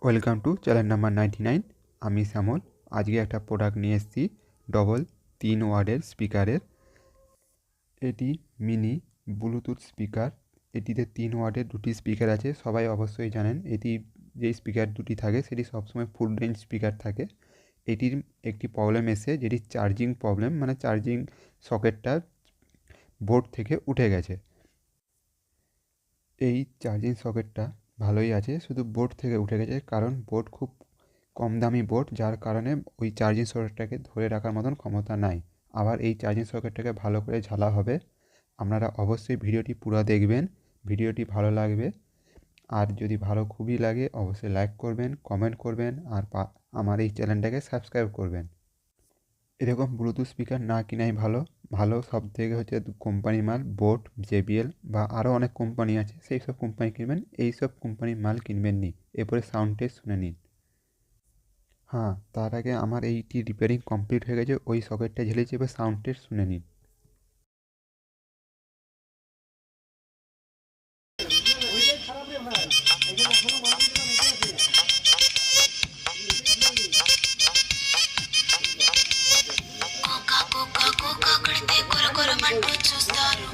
Welcome to channel number 99। আমি শ্যামল। আজকে একটা প্রোডাক্ট নিয়ে এসেছি, ডবল 3 ওয়ার্ডের স্পিকারের। এটি মিনি ব্লুটুথ স্পিকার। এটিতে 3 ওয়ার্ডের দুটি স্পিকার আছে। সবাই অবশ্যই জানেন এটি যে স্পিকার দুটি থাকে সেটি সবসময় ফুল রেঞ্জ স্পিকার থাকে। এটির একটি প্রবলেম এসে, যেটি চার্জিং প্রবলেম, মানে চার্জিং সকেটটা বোর্ড থেকে উঠে গেছে। এই চার্জিং সকেটটা ভালোই আছে, শুধু বোর্ড থেকে উঠে গেছে, কারণ বোর্ড খুব কম দামি বোর্ড, যার কারণে ওই চার্জিং সকেটটাকে ধরে রাখার মতন ক্ষমতা নাই। আবার এই চার্জিং সকেটটাকে ভালো করে ঝালা হবে। আপনারা অবশ্যই ভিডিওটি পুরো দেখবেন, ভিডিওটি ভালো লাগবে। আর যদি ভালো খুবই লাগে অবশ্যই লাইক করবেন, কমেন্ট করবেন, আর আমার এই চ্যানেলটাকে সাবস্ক্রাইব করবেন। এরকম ব্লুটুথ স্পিকার না কিনাই ভালো। ভালো সব থেকে হচ্ছে কোম্পানি মাল, বোট, জেবিএল বা আরও অনেক কোম্পানি আছে, সেই সব কোম্পানি কিনবেন, এই সব কোম্পানির মাল কিনবেন নি। এরপরে সাউন্ড টেস্ট শুনে নিন। হ্যাঁ, তার আগে আমার এইটি রিপেয়ারিং কমপ্লিট হয়ে গেছে, ওই সকেটটা ঝেলেছি, এবার সাউন্ড টেস্ট শুনে নিন। కోకా కోకా కోకా కడితే కొర కొర మంటూ చూస్తారు